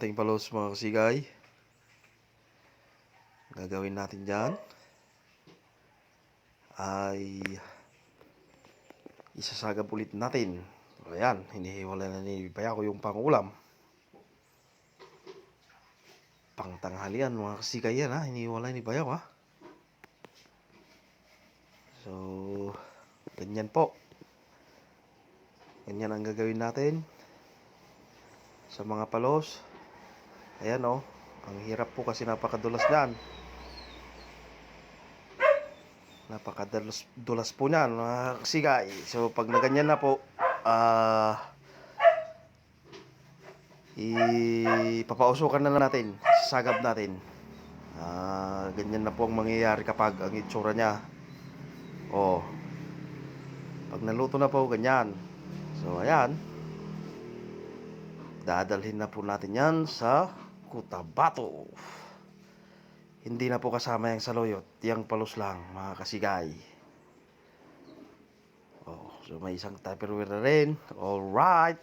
ating palos mga kasigay. Gagawin natin dyan ay isasagap ulit natin. Ayan, hinihiwala na ni Bayako yung pangulam. Pangtanghalian mga kasigay yan ha. Hinihiwala ni Bayako ha. So, ganyan po. Ganyan ang gagawin natin sa mga palos. Ayan o. Ang hirap po kasi napakadulas niyan. Napakadulas po niyan mga kasigay. So pag naganyan na po, ipapausukan na natin, sasagap natin. Ganyan na po ang mangyayari kapag ang itsura niya. Pag naluto na po, ganyan. So ayan, dadalhin na po natin yan sa Cotabato. Hindi na po kasama yung saluyot, yung palos lang mga kasigay. So may isang Tupperware na rin. Alright.